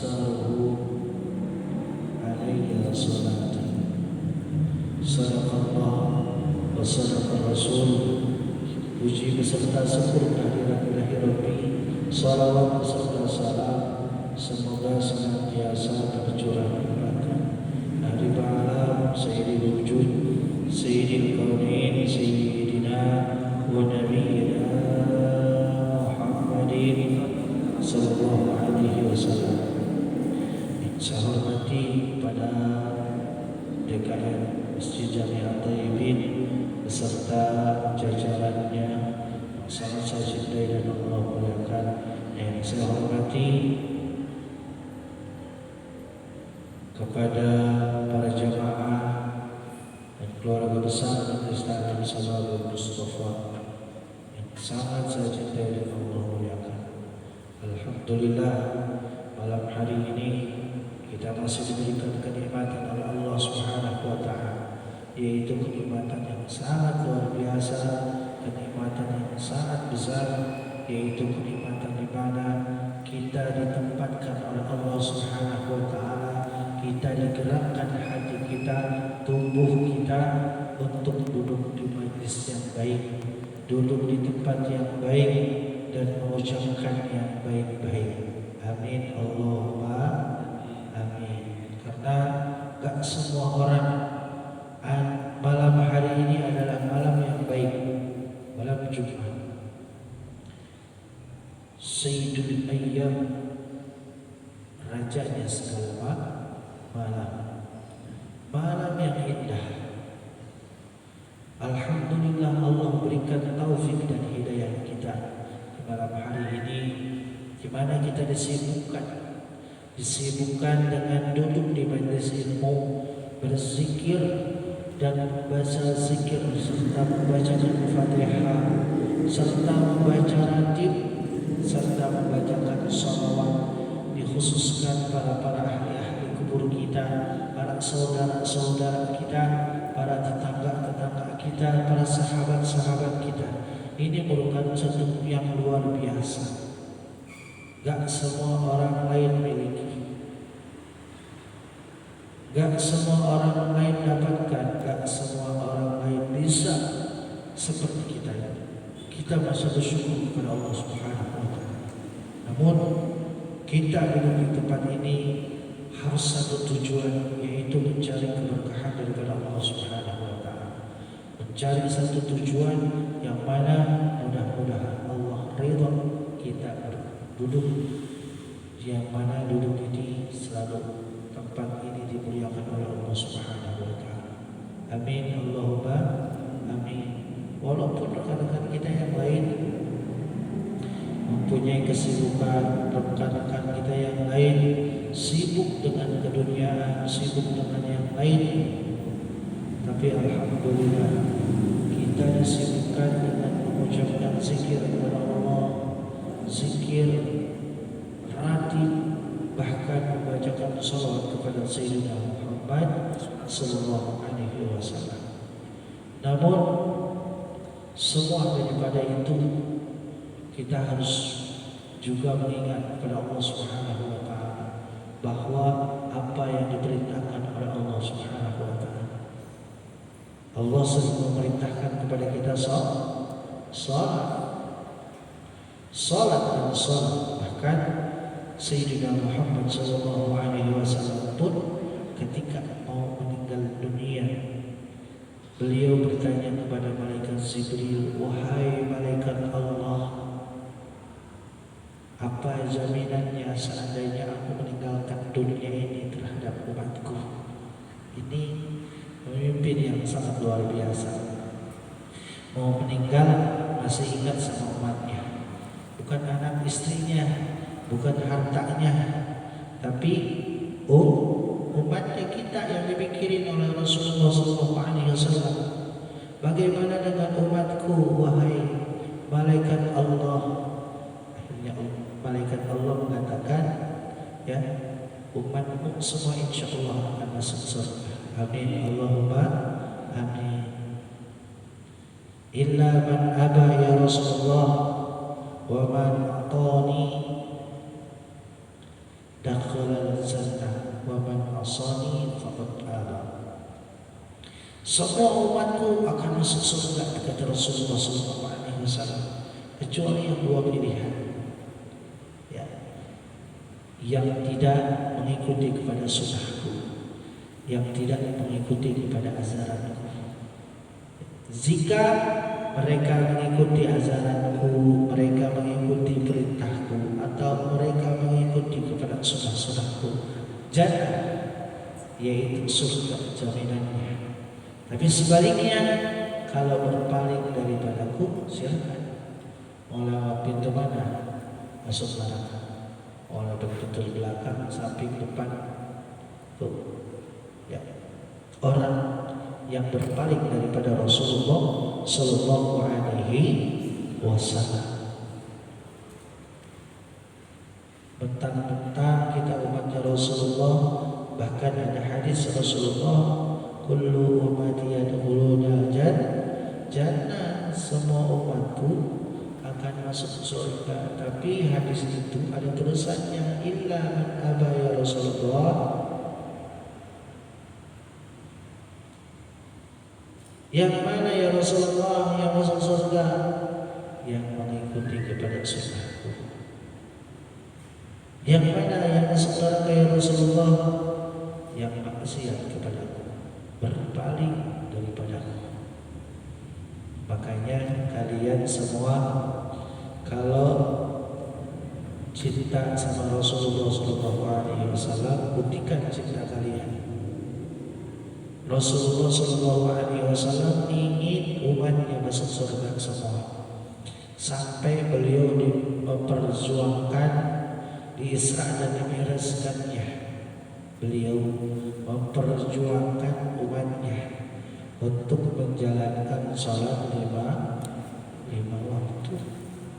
وآثاره علي صلاتي. صدق الله وصدق الرسول. Puji beserta syukur kehadirat ilahi Rabbi, salawat beserta salam semoga senantiasa tercurah kepada Nabi Alam Sayyidil Wujud, Sayyidil Kaunain, Sayyidina wa Nabiyyina Muhammadin sallallahu alaihi wasallam. Saya hormati pada DKM Masjid Jami'at Thayyibin beserta jajarannya, sangat saya cintai dan Allah muliakan. Yang saya hormati kepada para jamaah dan keluarga besar Majelis Taklim Salawat Mustafa yang sangat saya cintai dan Allah muliakan. Alhamdulillah, malam hari ini kita masih diberikan kenikmatan oleh Allah Subhanahu wa Ta'ala, yaitu kenikmatan yang sangat luar biasa, kenikmatan yang sangat besar, yaitu kenikmatan di mana kita ditempatkan oleh Allah Subhanahu wa Ta'ala, kita digerakkan hati kita, tubuh kita untuk duduk di majlis yang baik, duduk di tempat yang baik dan mengucapkan yang baik-baik. Amin Allahumma amin. Karena gak semua orang malam hari ini adalah malam yang baik, malam Jumat, Sayyidul Ayyam, rajanya segala malam, malam yang indah. Alhamdulillah Allah berikan taufik dan hidayah kita di malam hari ini, di mana kita disibukkan dengan duduk di majelis ilmu, berzikir dan membaca zikir serta membacakan Fatihah serta membaca ratib serta membacakan shalawat, dikhususkan para ahli kubur kita, para saudara-saudara kita, para tetangga-tetangga kita, para sahabat-sahabat kita. Ini merupakan satu yang luar biasa. Gak semua orang lain miliki, gak semua orang lain dapatkan, gak semua orang lain bisa seperti kita. Kita masih bersyukur kepada Allah Subhanahu wa Ta'ala. Namun kita duduk di tempat ini harus satu tujuan, yaitu mencari keberkahan daripada Allah Subhanahu wa Ta'ala. Mencari satu tujuan yang mana mudah-mudahan Allah ridha kita duduk, yang mana duduk ini selalu tempat ini dimuliakan oleh Allah Subhanahu wa Ta'ala. Amin Allahumma amin. Walaupun rekan-rekan kita yang lain mempunyai kesibukan, rekan-rekan kita yang lain sibuk dengan keduniaan, sibuk dengan yang lain, tapi alhamdulillah kita disibukkan dengan mengucapkan zikir kepada Allah, zikir ratib, bahkan membacakan salawat kepada Sayyidina Muhammad sallallahu alaihi wasallam. Namun semua daripada itu kita harus juga mengingat kepada Allah Subhanahu wa Ta'ala bahwa apa yang diperintahkan oleh Allah Subhanahu wa Ta'ala, Allah sering memerintahkan kepada kita salat dan salat. Bahkan Sayyidina Muhammad sallallahu alaihi wasallam pun ketika mau meninggal dunia, beliau bertanya kepada malaikat Jibril, "Wahai malaikat Allah, apa jaminannya seandainya aku meninggalkan dunia ini terhadap umatku?" Ini pemimpin yang sangat luar biasa. Mau meninggal masih ingat sama umatnya, bukan anak istrinya, bukan hartanya, tapi umatnya kita yang dipikirin oleh Rasulullah SAW. Bagaimana dengan umatku, wahai malaikat Allah? Akhirnya malaikat Allah mengatakan, ya, umatmu semua insya Allah akan masuk surga. Amin Allahumma amin. Illa man aba ya Rasulullah wa man atani, dakhala al-jannah wa man asani faqad aba. Semua umatku akan masuk surga, kata Rasulullah SAW, kecuali yang dua pilihan, ya, yang tidak mengikuti kepada sunnahku, yang tidak mengikuti kepada ajaranku. Jika mereka mengikuti ajaranku, mereka mengikuti perintahku, atau mereka mengikuti kepada sunnah-sunnahku, jannah, yaitu surga jaminannya. Tapi sebaliknya, kalau berpaling daripadaku, silakan mau lewat pintu mana masuk neraka, mau lewat pintu belakang, samping, depan. Tuh, ya, orang yang berpaling daripada Rasulullah Sallallahu Alaihi Wasallam. Bentang-bentang kita umatnya Rasulullah, bahkan ada hadis Rasulullah, kullu ummati yadkhuluna jannah, semua umatku akan masuk surga. Tapi hadis itu ada tulisannya illa man aba ya Rasulullah. Yang mana ya Rasulullah yang masuk surga? Yang mengikuti kepada sunnahku. Yang mana yang masuk neraka ya Rasulullah? Yang maksiat kepadaku, berpaling daripadaku. Makanya kalian semua kalau cinta sama Rasulullah SAW, buktikan cinta kalian. Rasulullah SAW ingin umatnya masuk surga semua, sampai beliau memperjuangkan di Isra dan Mi'rajnya. Beliau memperjuangkan umatnya untuk menjalankan sholat lima waktu.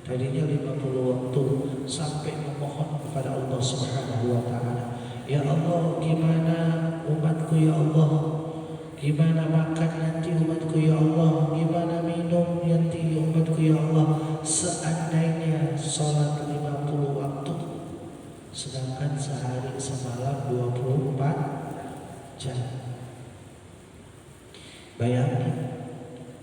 Tadinya 50 waktu, sampai memohon kepada Allah Subhanahu wa Ta'ala, ya Allah, gimana umatku ya Allah? Gimana makan nanti umatku ya Allah? Gimana minum nanti umatku ya Allah? Seandainya sholat 50 waktu, sedangkan sehari semalam 24 jam. Bayangin,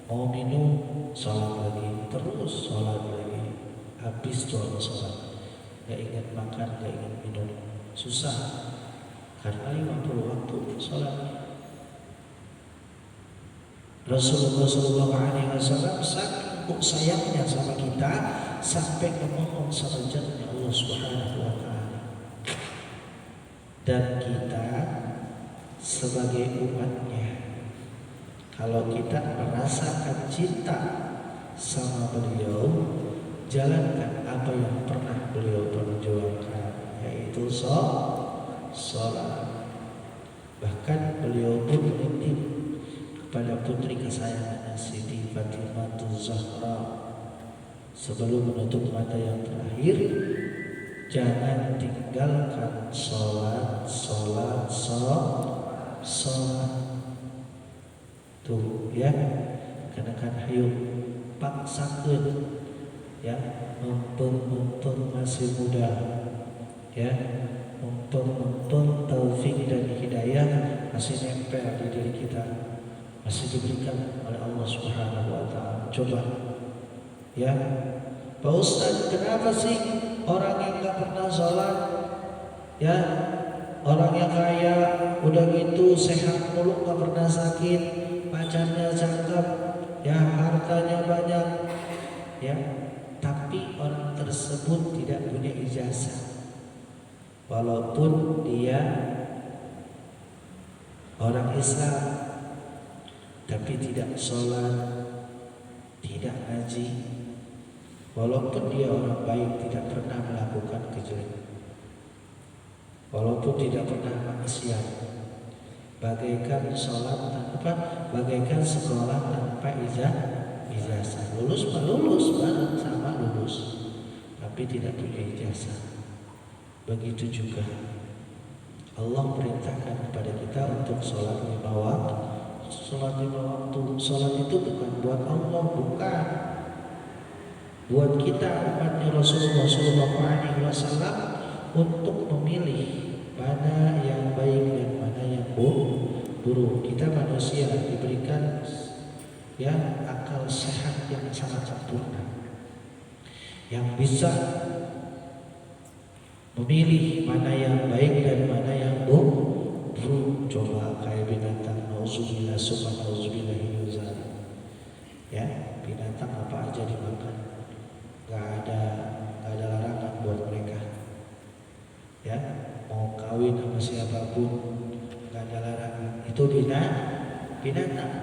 mau minum sholat lagi, terus sholat lagi, habis doa sholat, gak ingat makan, gak ingat minum, susah, karena 50 waktu sholatnya. Rasulullah SAW saking sayangnya sama kita, sampai memohon sarjana Allah Subhanahu wa Ta'ala. Dan kita sebagai umatnya, kalau kita merasakan cinta sama beliau, jalankan apa yang pernah beliau perjuangkan, yaitu sholat. Bahkan beliau pun menitip pada putri kesayangannya Siti Fatimah Zahra, sebelum menutup mata yang terakhir, jangan tinggalkan sholat. Tuh ya, kenakan hayu paksakeun ya, mumpung masih muda ya, mumpung taufik dan hidayah masih nempel di diri kita, masih diberikan oleh Allah Subhanahu wa Ta'ala. Coba ya, Pak Ustaz, kenapa sih orang yang gak pernah sholat ya, orang yang kaya udah gitu sehat mulu, gak pernah sakit, pacarnya cakep ya, hartanya banyak ya, tapi orang tersebut tidak punya ijazah, walaupun dia orang Islam, tapi tidak sholat, tidak ngaji, walaupun dia orang baik, tidak pernah melakukan kejelekan, walaupun tidak pernah maksiat, bagaikan sholat tanpa, bagaikan sekolah tanpa ijazah. Lulus bareng sama lulus, tapi tidak punya ijazah. Begitu juga Allah perintahkan kepada kita untuk sholat 5 waktu. Sholat 5 waktu, sholat itu bukan buat Allah, bukan buat kita umatnya Rasulullah SAW. untuk memilih mana yang baik dan mana yang buruk. Kita manusia diberikan ya akal sehat yang sangat sempurna, yang bisa memilih mana yang baik dan mana yang buruk. Coba kayak binatang, nauzubillah summa nauzubillah ya, binatang apa aja dimakan, nggak ada larangan buat mereka ya, mau kawin sama siapapun nggak ada larangan, itu binatang.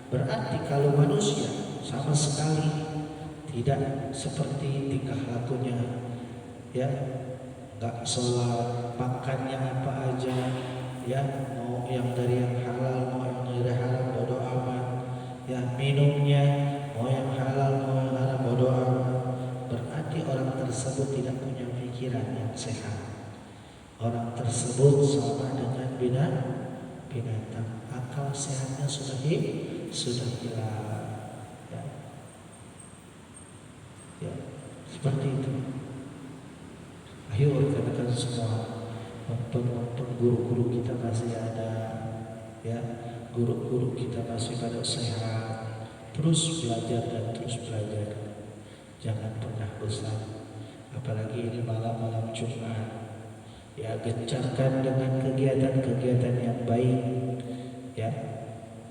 Berarti kalau manusia sama sekali tidak seperti tingkah lakunya ya, nggak sholat, makannya apa aja ya, mau yang dari yang halal mau yang dari haram bodo amat ya, minumnya mau yang halal mau yang haram bodo amat. Berarti orang tersebut tidak punya pikiran yang sehat. Orang tersebut sama dengan binatang, akal sehatnya sudah hilang ya, seperti itu. Ayo rekan-rekan semua, guru-guru kita masih ada ya, guru-guru kita masih pada sehat, terus belajar dan terus belajar, jangan pernah bosan. Apalagi ini malam-malam Jumat ya, gencarkan dengan kegiatan-kegiatan yang baik ya.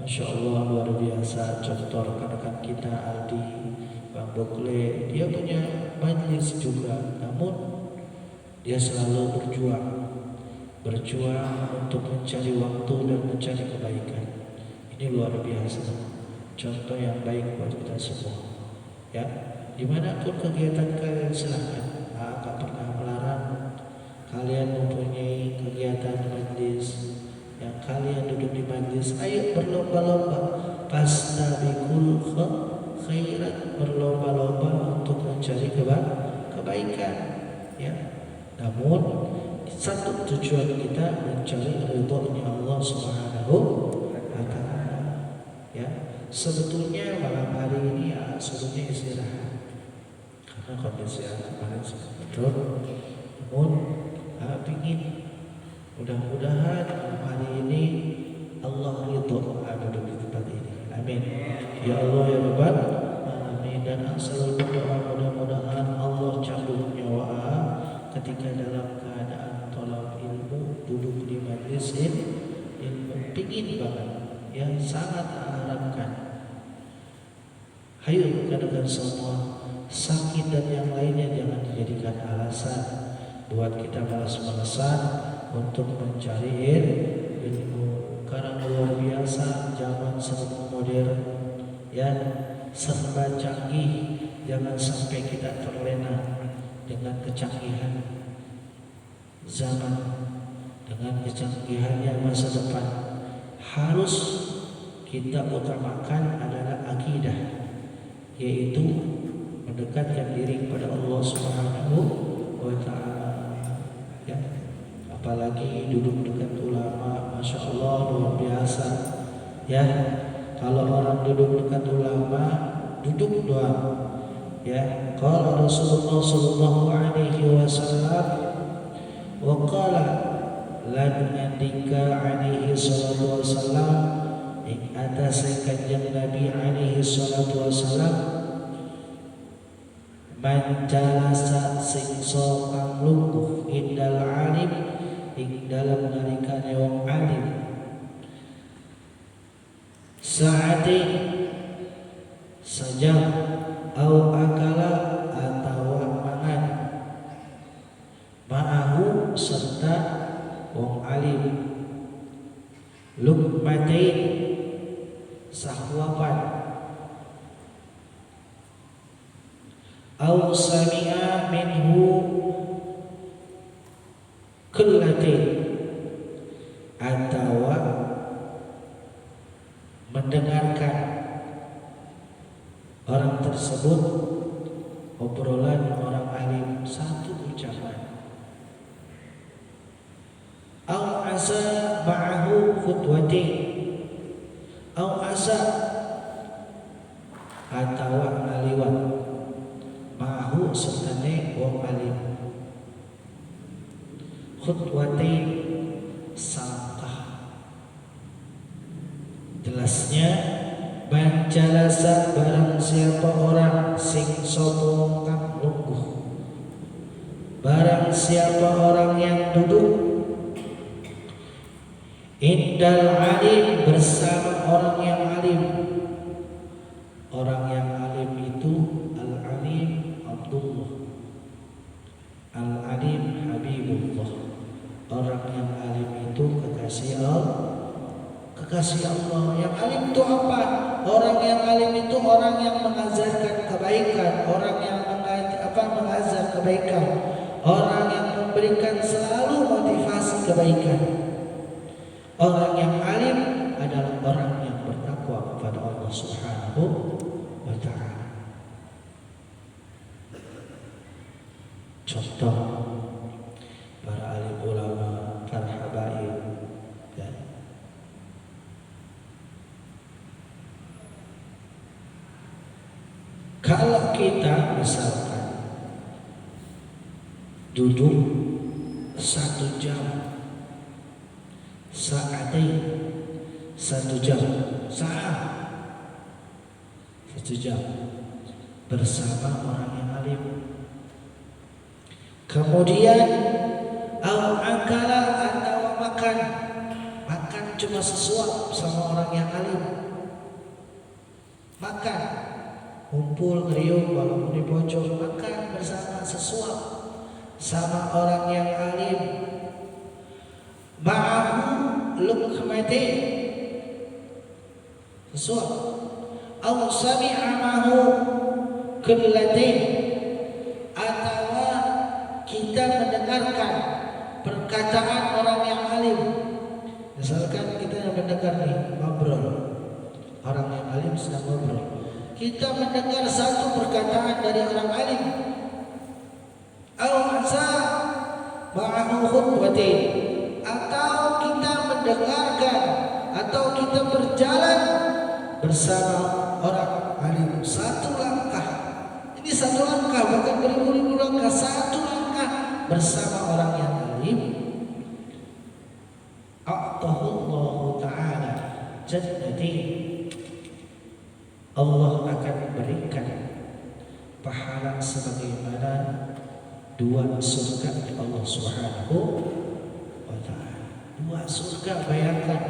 Masya Allah luar biasa. Contoh rekan-rekan kita Aldi, Bang Bokle, dia punya majlis juga, namun dia selalu berjuang untuk mencari waktu dan mencari kebaikan. Ini luar biasa, contoh yang baik buat kita semua ya. Dimanapun kegiatan kalian silahkan, gak pernah melarang kalian mempunyai kegiatan majlis yang kalian duduk di majlis. Ayo berlomba-lomba, fastabiqul khairat, berlomba-lomba untuk mencari kebaikan ya. Namun satu tujuan kita mencari ridhonya Allah Subhanahu wa Ta'ala ya. Sebetulnya malam hari ini ya sebetulnya istirahat karena kondisi kemarin betul. Namun ingin mudah-mudahan malam hari ini Allah ridho ada di tempat ini. Amin ya Allah ya Rabbal alamin. Dan selalu berdoa mudah-mudahan Allah cabut nyawa ketika dalam keadaan tolak ilmu, duduk di majlis ilmu, pingin banget yang sangat harapkan. Hayo rekan-rekan semua, sakit dan yang lainnya jangan dijadikan alasan buat kita malas-malasan untuk mencari ilmu. Karena luar biasa zaman serba modern ya, serba canggih, jangan sampai kita terlena dengan kecanggihan zaman, dengan kecanggihannya masa depan. Harus kita utamakan adalah akidah, yaitu mendekatkan diri kepada Allah Subhanahu wa Ta'ala ya. Apalagi duduk dekat ulama, Masya Allah luar biasa ya. Kalau orang duduk dekat ulama, duduk doang ya. Qala Rasulullah sallallahu alaihi wasallam wa qala lan andika alaihi salatu wasallam, in atas kanjeng Nabi alaihi salatu wasallam, man jalasa singso kang lungguh indal alim ing dalam nalikane wong alim, saati sajam au akala atawa mangan, ma'ahu serta wong alim, lukmatain sahwapan, au sami'a minhu kullatin, atawa mendengarkan orang tersebut obrolan orang alim satu ucapan, au asa ma'ahu khutwati, au asa atawa ngaliwat ma'ahu sertane wong alim, khutwatin salangkah. Jelasnya man jalasa barang siapa orang sing sapa kang lungguh, barang siapa orang yang duduk indal alim bersama orang yang alim. Orang yang alim itu al-alim Abdullah, al-alim Habibullah. Orang yang alim itu kekasih Allah. Yang alim itu apa? Orang yang alim itu orang yang mengajarkan kebaikan, orang yang mengajar kebaikan, orang yang memberikan selalu motivasi kebaikan. Orang yang alim adalah orang yang bertakwa kepada Allah Subhanahu wa ta'ala. Contoh para alim ulama, para habaib, ya. Kalau kita misalkan duduk 1 jam, sa'atain 1 jam, satu jam bersama orang yang alim. Kemudian akala atau makan cuma sesuap sama orang yang alim. Makan kumpul ngeriung walaupun di pojok, makan bersama sesuap sama orang yang alim. Ma'ahu luqmatin sesuap, au sami'a ma'ahu kullatin, atau kita mendengarkan perkataan orang yang alim. Misalkan kita mendengar nih ngobrol, orang yang alim sedang ngobrol, kita mendengar satu perkataan dari orang alim, au asa ma'ahu khutbatin, atau kita mendengarkan atau kita berjalan bersama orang alim 1 langkah. Ini 1 langkah, bukan beribu-ribu langkah, 1 langkah bersama orang yang alim. A'tahullahu ta'ala jannati, Allah akan berikan pahala sebagaimana 2 surga dari Allah Subhanahu wa ta'ala. 2 surga, bayangkan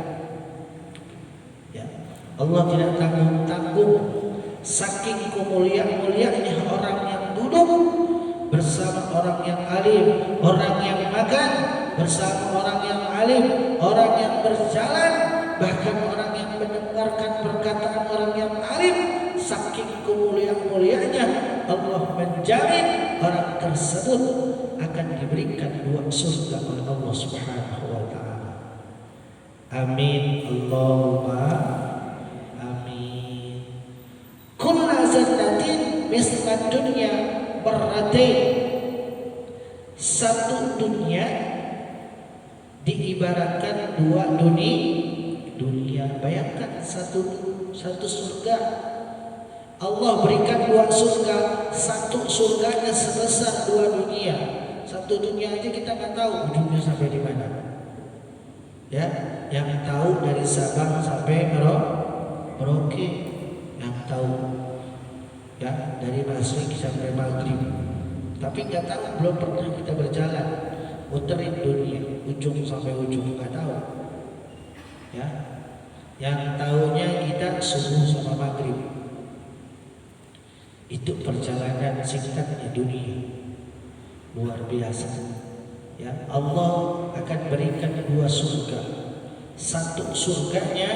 ya. Allah tidak tanggung-tanggung, saking mulia-mulianya orang yang duduk bersama orang yang alim, orang yang makan bersama orang yang alim, orang yang berjalan, bahkan orang yang mendengarkan perkataan orang yang alim. Saking kemuliaan-mulianya Allah menjamin orang tersebut akan diberikan 2 surga oleh Allah Subhanahu wa ta'ala. Amin Allahumma amin. Kullu zannatin mislat dunya baratain. 1 dunia diibaratkan 2 dunia. Bayangkan satu surga. Allah berikan 2 surga, 1 surganya sebesar 2 dunia. 1 dunia aja kita nggak tahu ujungnya sampai di mana. Ya, yang tahu dari Sabang sampai Merauke, yang tahu ya dari Masrik sampai Maghrib. Tapi nggak tahu, belum pernah kita berjalan muterin dunia ujung sampai ujung, nggak tahu. Ya, yang tahunya kita subuh sama Maghrib. Itu perjalanan singkatnya dunia, luar biasa. Ya, Allah akan berikan 2 surga. 1 surganya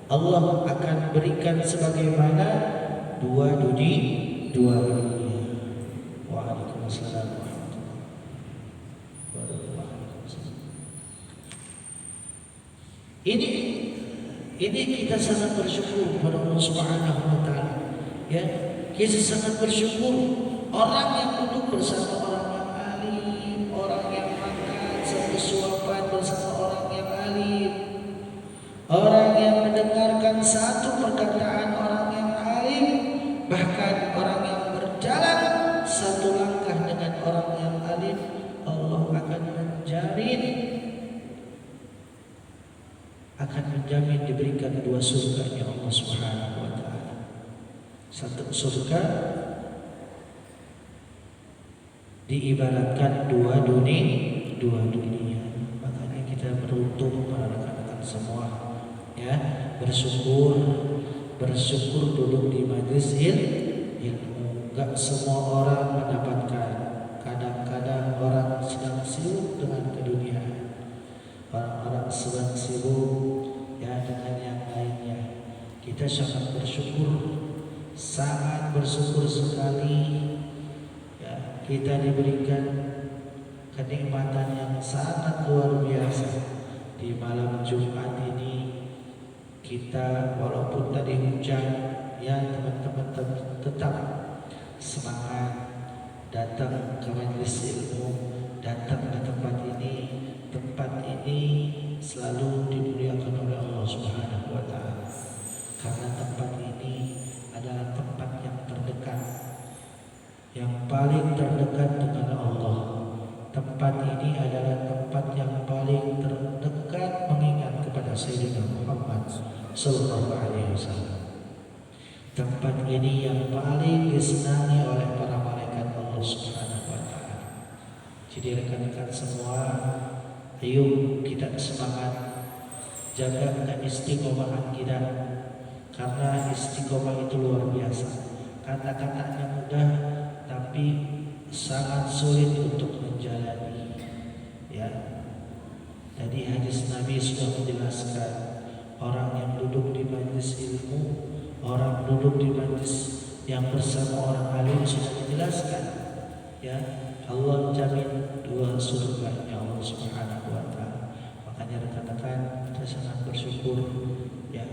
Allah akan berikan sebagaimana 2 dunia. Waalaikumsalam warahmatullahi wabarakatuh. Ini kita sangat bersyukur kepada Allah Subhanahu wa ta'ala. Ya, kita sangat bersyukur orang yang duduk bersama orang yang alim, orang yang makan satu suapan bersama orang yang alim, orang yang mendengarkan satu perkataan orang yang alim, bahkan orang yang berjalan 1 langkah dengan orang yang alim. Allah akan akan menjamin diberikan 2 surganya Allah Subhanahu wa taala. Satu surga diibaratkan 2 dunia. Makanya kita beruntung para rekan-rekan semua, ya, bersyukur duduk di majelis ilmu. Gak semua orang mendapatkan. Kadang-kadang orang sedang sibuk dengan keduniaan, orang-orang sedang sibuk ya dengan yang lainnya. Kita sangat bersyukur sekali ya, kita diberikan kenikmatan yang sangat luar biasa. Di malam Jumat ini kita walaupun tadi hujan ya teman-teman tetap semangat datang ke majelis ilmu, datang ke tempat ini. Tempat ini selalu dimuliakan oleh Allah Subhanahu wa taala. Karena tempat ini adalah tempat yang terdekat, yang paling terdekat dengan Allah. Tempat ini adalah tempat yang paling terdekat mengingat kepada Sayyidina Muhammad sallallahu alaihi wasallam. Tempat ini yang paling disenangi oleh para malaikat Allah Subhanahu wa taala. Jadi rekan-rekan semua, ayo kita semangat jaga istiqomahan kita, karena istiqomah itu luar biasa. Kata-katanya mudah tapi sangat sulit untuk menjalani. Ya. Tadi hadis Nabi sudah menjelaskan, orang yang duduk di majelis ilmu, orang duduk di majelis yang bersama orang alim sudah dijelaskan. Ya, Allah jamin 2 surganya Allah Subhanahu wa taala. Makanya rekan-rekan kita sangat bersyukur ya,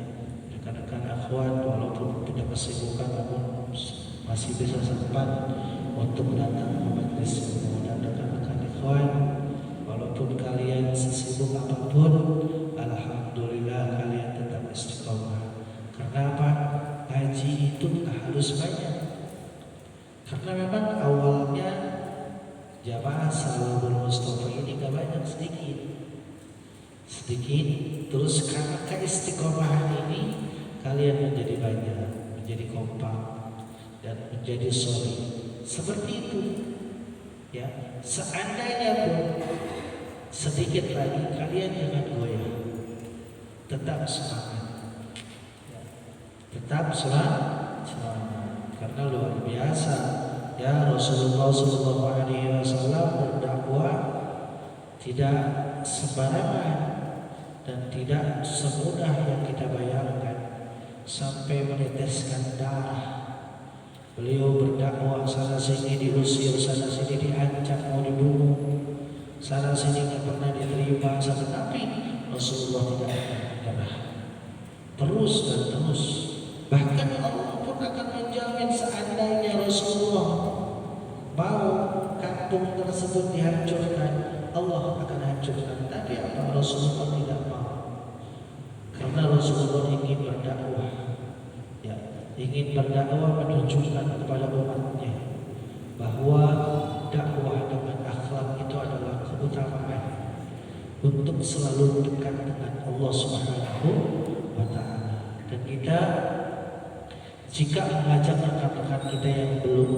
rekan-rekan akhwat walaupun punya kesibukan namun masih bisa sempat untuk datang ke majelis ilmu. Dan rekan-rekan akhwat walaupun kalian sesibuk apapun, alhamdulillah kalian tetap istiqomah. Karena apa? Ngaji itu tak harus banyak. Karena memang awalnya jamaah Salawul Mustafa ini gak banyak, sedikit. Terus karena keistiqomahan ini kalian menjadi banyak, menjadi kompak dan menjadi solid. Seperti itu. Ya, seandainya pun sedikit lagi kalian jangan goyah, tetap semangat. Ya, tetap semangat. Karena luar biasa ya, Rasulullah SAW berdakwah tidak sembarangan dan tidak semudah yang kita bayangkan, sampai meneteskan darah. Beliau berdakwah sana sini diusir, sana sini diancam mau dibunuh, sana sini nggak pernah diterima, tapi Rasulullah tidak pernah menyerah, terus dan terus. Bahkan Allah pun akan menjamin seandainya Rasulullah mau kampung tersebut dihancurkan, Allah akan hancurkan. Tapi apa? Rasulullah tidak mau. Karena Rasulullah ingin berdakwah, ya, ingin berdakwah menunjukkan kepada umatnya bahwa dakwah dengan akhlak itu adalah keutamaan untuk selalu dekat dengan Allah Subhanahu wa taala. Dan kita jika mengajak rekan-rekan kita yang belum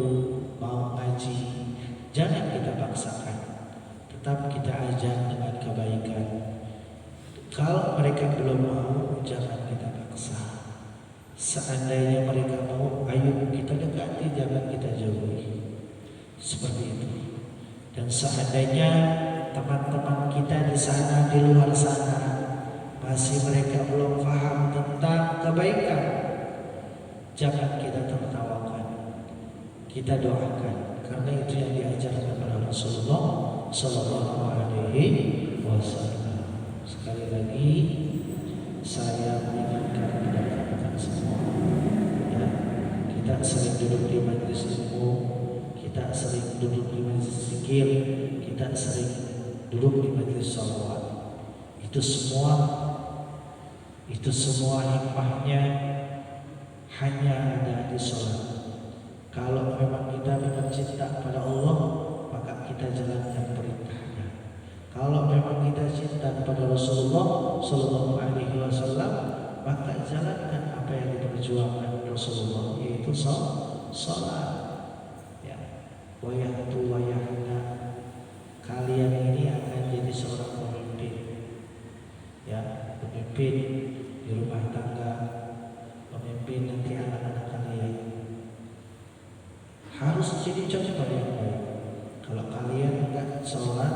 mau ngaji, jangan kita paksakan, tetap kita ajak dengan kebaikan. Kalau mereka belum mau, jangan kita paksa. Seandainya mereka mau, ayo kita dekati, jangan kita jauhi. Seperti itu. Dan seandainya teman-teman kita di sana, di luar sana, masih mereka belum paham tentang kebaikan, jangan kita tertawakan, kita doakan. Karena itu yang diajarkan oleh Rasulullah Sallallahu Alaihi Wasallam. Sekali lagi saya mengingatkan kepada rekan-rekan semua, ya, kita sering duduk di majelis ilmu, kita sering duduk di majelis zikir, kita sering duduk di majelis sholawat. Itu semua hikmahnya hanya ada di sholat. Kalau memang kita benar cinta pada Allah, maka kita jalankan perintahnya. Kalau memang kita cinta kepada Rasulullah Sallallahu Alaihi Wasallam, maka jalankan apa yang diperjuangkan Rasulullah, yaitu salat. Ya, wayahtu wayahna, kalian ini akan jadi seorang pemimpin. Ya, pemimpin di rumah tangga, pemimpin nanti anak-anak kalian. Harus jadi contoh yang baik. Kalau kalian enggak sholat,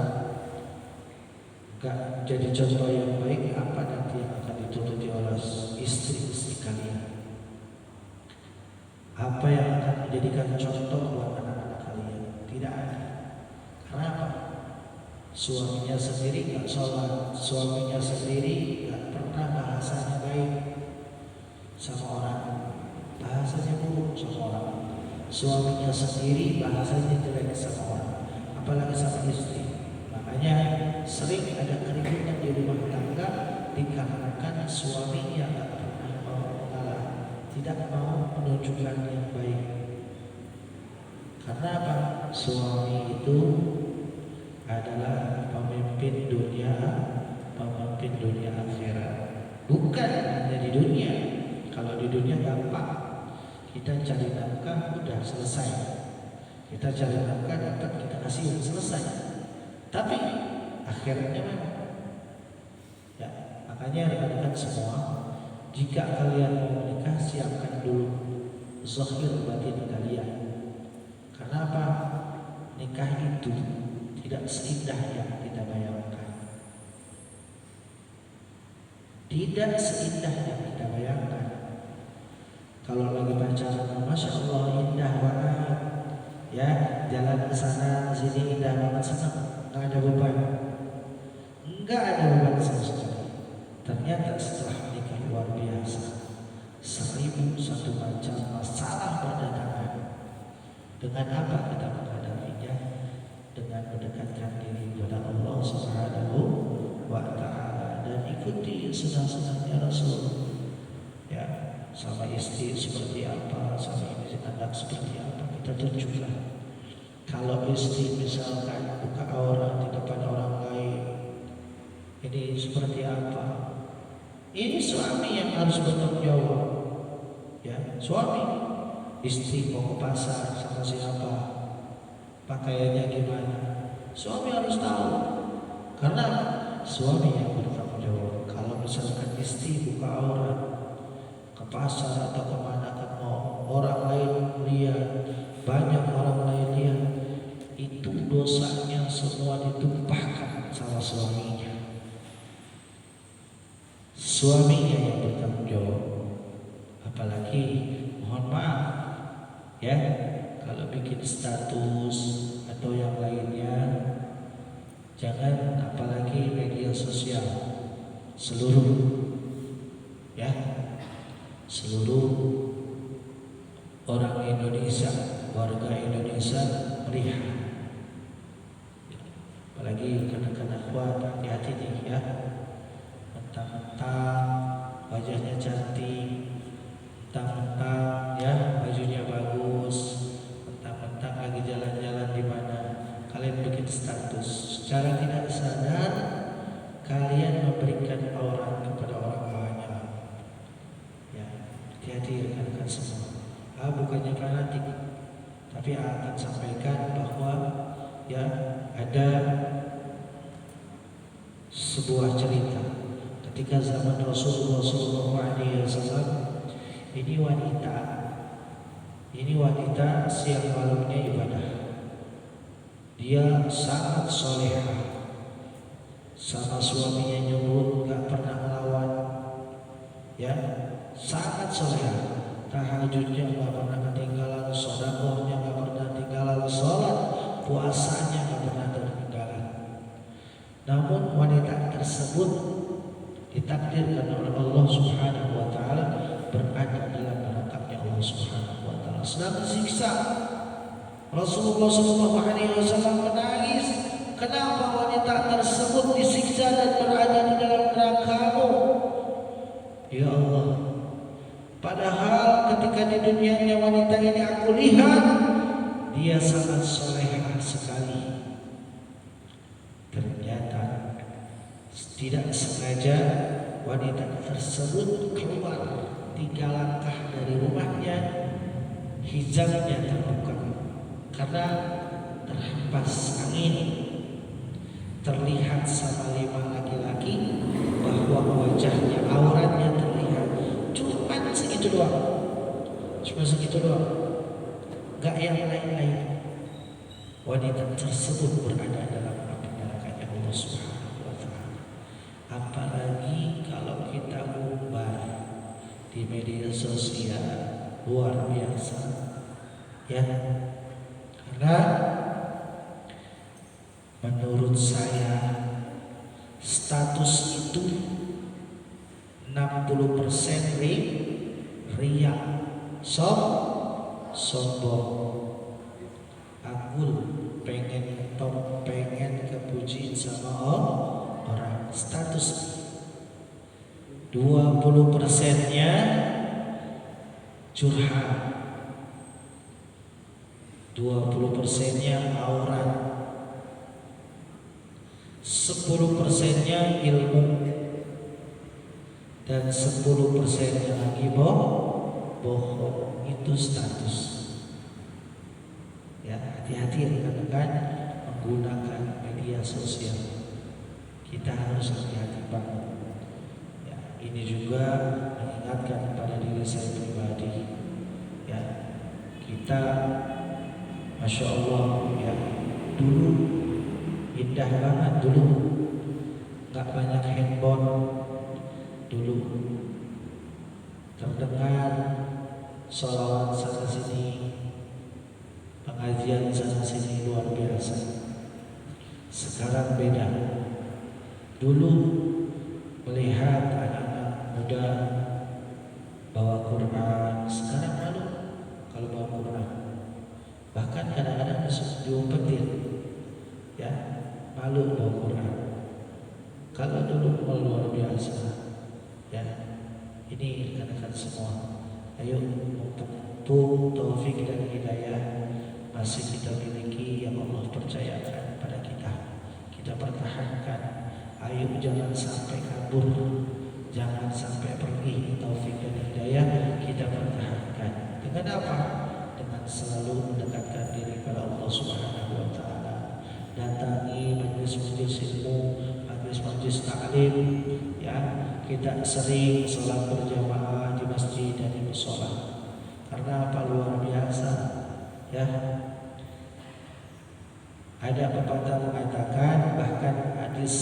enggak jadi contoh yang baik, apa nanti yang akan dituruti oleh istri-istri kalian? Apa yang akan menjadikan contoh buat anak-anak kalian? Tidak ada. Karena apa? Suaminya sendiri enggak sholat, suaminya sendiri enggak pernah bahasanya baik sama orang, bahasanya buruk sama orang. Suaminya sendiri bahasanya jelek sama orang, apalagi sama istri. Makanya sering ada keributan di rumah tangga dikarenakan suaminya tak pernah mau mengalah, tidak mau menunjukkan yang baik. Karena apa? Suami itu adalah pemimpin dunia akhirat. Bukan hanya di dunia. Kalau di dunia gampang, kita cari nafkah udah selesai. Kita cari nafkah dapat, kita kasih selesai. Tapi akhirnya memang, ya, makanya rekan-rekan semua, jika kalian mau menikah, siapkan dulu zahir batin kalian. Karena apa? Nikah itu tidak seindah yang kita bayangkan. Tidak seindah yang kita bayangkan. Kalau lagi pacaran, masya Allah indah banget, ya, jalan ke sana ke sini indah banget, senang, nggak ada beban, sama sekali. Ternyata setelah menikah luar biasa, 1001 macam masalah berdatangan. Dengan apa kita menghadapinya? Dengan mendekatkan diri kepada Allah Subhanahu wa Ta'ala dan ikuti sunnah-sunnahnya Rasul. Ya, sama istri seperti apa, sama anak seperti apa, kita tunjukkan. Kalau istri misalkan buka aurat di depan orang lain, ini seperti apa? Ini suami yang harus bertanggung jawab. Ya, suami. Istri mau ke pasar sama siapa, pakaiannya gimana, suami harus tahu. Karena suami yang bertanggung jawab. Kalau misalkan istri buka aurat ke pasar atau kemana ke mall, orang lain lihat, banyak orang lain lihat, itu dosanya semua ditumpahkan sama suaminya. Suaminya yang bertanggung jawab. Apalagi mohon maaf, ya, kalau bikin status atau yang lainnya, jangan, apalagi media sosial, seluruh orang Indonesia, warga Indonesia melihat. Apalagi kanak-kanak kuat, hati-hati nih ya. Mentang-mentang wajahnya cantik, mentang-mentang ya bajunya bagus, mentang-mentang lagi jalan-jalan di mana, kalian bikin status. Secara tidak sadar kalian memberikan aurat kepada orang banyak. Ya, hati-hati rekan-rekan semua. Bukannya fanatik, tapi akan sampaikan bahwa ya ada sebuah cerita ketika zaman Rasulullah SAW. Ini wanita siang malamnya ibadah. Dia sangat solehah, sama suaminya nyuruh, gak pernah melawan. Ya, sangat solehah. Tahajudnya gak pernah ketinggalan, sedekahnya gak pernah ketinggalan, sholat puasanya gak pernah ketinggalan. Namun wanita tersebut ditakdirkan oleh Allah Subhanahu wa Ta'ala berada dalam neraka Allah Subhanahu wa Ta'ala, sedang disiksa. Rasulullah SAW menangis, kenapa wanita tersebut disiksa dan berada di dalam neraka-Mu? Ya Allah, padahal ketika di dunianya wanita ini aku lihat dia sangat solehah sekali. Ternyata tidak sengaja wanita tersebut keluar 3 langkah dari rumahnya, hijabnya terbuka karena terhempas angin. Terlihat sama 5 laki-laki bahwa wajahnya, auratnya terlihat. Cuma segitu doang, gak yang lain-lain. Wanita tersebut berada dalam api nerakanya Allah Subhanahu wa Ta'ala. Apalagi kalau kita umbar di media sosial, luar biasa ya. Karena menurut saya status itu 60% riya, sombong, agul, pengen top, pengen kepujian sama orang. Status 20%-nya curhat, 20%-nya aurat, 10%-nya ilmu, dan 10%-nya lagi bohong. Itu status. Ya, hati-hati rekan-rekan menggunakan media sosial. Kita harus hati-hati banget. Ya, ini juga mengingatkan pada diri saya pribadi. Ya, kita, masya Allah ya, dulu indah banget dulu, nggak banyak handphone dulu, terdengar sholawat sana sini, pengajian sana sini luar biasa. Sekarang beda. Dulu melihat anak-anak muda bawa Quran, sekarang malu kalau bawa Quran. Bahkan kadang-kadang diumpetin, ya, malu bawa Quran. Kalau dulu luar biasa, ya. Ini rekan-rekan semua, ayo untuk taufik dan hidayah masih kita miliki yang Allah percayakan pada kita pertahankan. Ayo jangan sampai kabur, jangan sampai pergi. Taufik dan hidayah kita pertahankan. Dengan apa? Dengan selalu mendekatkan diri pada Allah Subhanahu wa Ta'ala. Datangi majlis-majlis ilmu, majlis-majlis taklim, ya. Kita sering sholat berjamaah di masjid dan di mushola. Karena apa? Luar biasa, ya. Ada pepatah mengatakan, bahkan hadis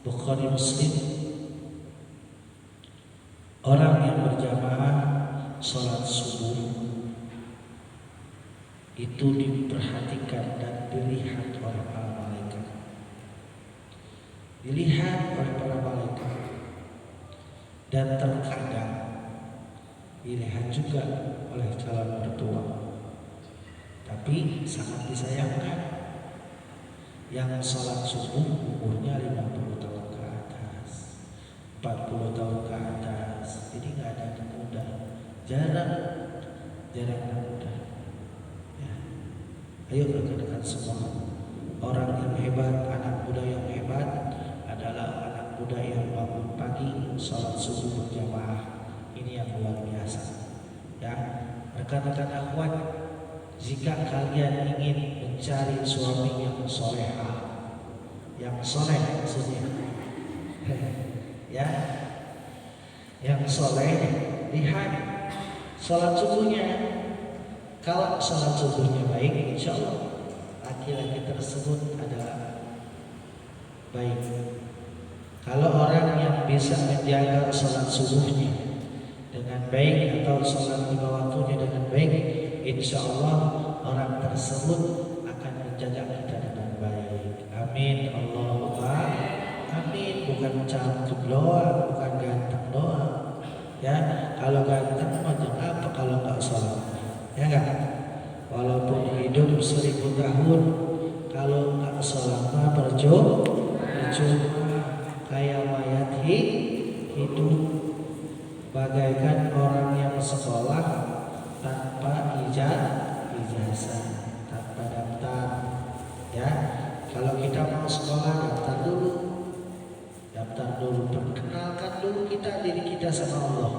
Bukhari Muslim, orang yang berjamaah sholat subuh itu diperhatikan dan dilihat oleh para malaikat. Dilihat oleh para malaikat. Dan terkadang dilihat juga oleh calon mertua. Tapi sangat disayangkan, yang sholat subuh umurnya 50 tahun ke atas, 40 tahun ke atas. Jadi nggak ada anak muda, jarang anak muda. Ya. Ayo rekan-rekan semua, orang yang hebat, anak muda yang hebat adalah anak muda yang bangun pagi sholat subuh berjamaah. Ini yang luar biasa. Ya, rekan-rekan akhwat, jika kalian ingin mencari suami yang solehah, yang soleh maksudnya, ya, yang soleh, lihat sholat subuhnya. Kalau sholat subuhnya baik, insya Allah laki-laki tersebut adalah baik. Kalau orang yang bisa menjaga sholat subuhnya dengan baik atau sholat lima waktunya dengan baik, insya Allah orang tersebut akan menjaga kita dengan baik. Amin Allahumma amin. Bukan cantik doang, bukan ganteng doang. Ya, kalau ganteng macam apa kalau nggak sholat? Ya nggak? Walaupun hidup 1000 tahun, kalau nggak sholat mah percuma. Kayak mayat hidup, bagaikan orang yang sekolah tanpa ijazah, tanpa daftar. Ya, kalau kita mau sekolah daftar dulu, daftar dulu, perkenalkan dulu diri kita sama Allah,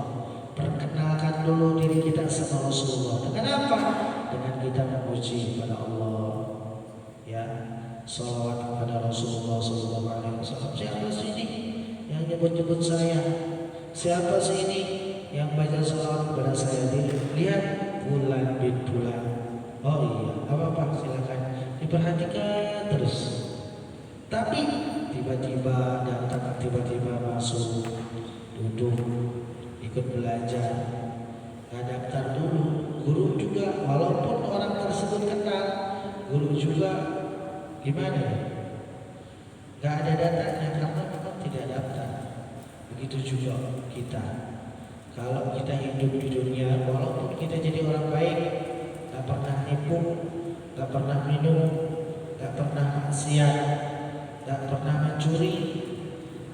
perkenalkan dulu diri kita sama Rasulullah. Dengan apa? Dengan kita memuji kepada Allah, ya, sholawat kepada Rasulullah SAW. Siapa sih ini yang nyebut-nyebut saya? Siapa sih ini yang baca sholawat kepada saya? Lihat bulan bin bulan. Oh iya, apa-apa, silakan diperhatikan terus. Tapi tiba-tiba datang, tiba-tiba masuk, duduk, ikut belajar, nggak daftar dulu. Guru juga, walaupun orang tersebut kenal, guru juga gimana? Nggak ada datanya karena memang tidak daftar. Begitu juga kita. Kalau kita hidup di dunia, walaupun kita jadi orang baik, nggak pernah nipu, nggak pernah minum, nggak pernah maksiat, nggak pernah mencuri,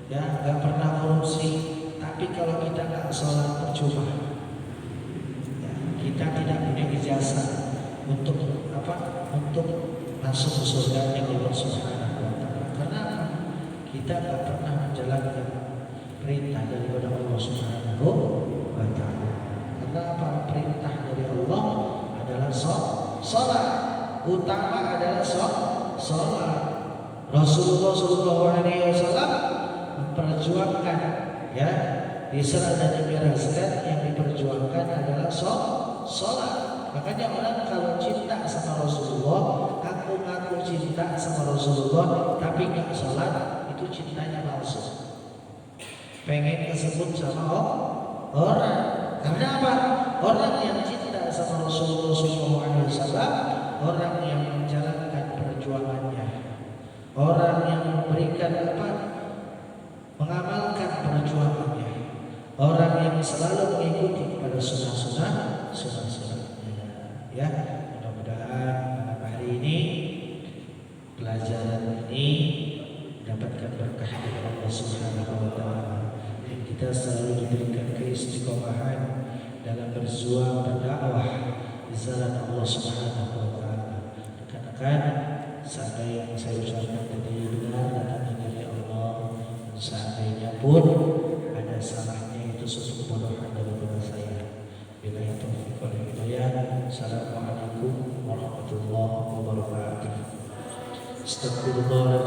ya, nggak pernah korupsi. Tapi kalau kita nggak sholat percuma, ya, kita tidak punya ijazah untuk apa? Untuk masuk ke surga yang Allah Subhanahu wa Ta'ala. Karena kita nggak pernah menjalankan perintah daripada Allah Subhanahu wa Ta'ala. Karena apa? Perintah dari Allah adalah sholat. Utama adalah sholat. Rasulullah SAW memperjuangkan, ya, Isra dan Mi'raj yang diperjuangkan adalah sholat. Makanya orang kalau cinta sama Rasulullah, ngaku cinta sama Rasulullah tapi nggak sholat, itu cintanya palsu. Pengen kesebut sama orang. Karena apa? Orang yang cinta sama Rasulullah SAW, orang yang menjalankan perjuangannya, orang yang memberikan apa? Mengamalkan perjuangannya, orang yang selalu mengikuti kepada sunnah-sunnahnya. Ya, mudah-mudahan malam hari ini pelajaran ini mendapatkan berkah dari Allah Subhanahu wa Ta'ala. Kita selalu diberikan keistiqomahan dalam berjuang berdakwah di jalan Allah Subhanahu wa Ta'ala. Rekan-rekan, seandainya yang saya ucapkan tadi benar datangnya dari Allah, dan seandainya pun ada salahnya, itu suatu kebodohan daripada saya. Bila yang taufiq wal hidayah. Assalamualaikum warahmatullahi wabarakatuh. Astagfirullahaladzim.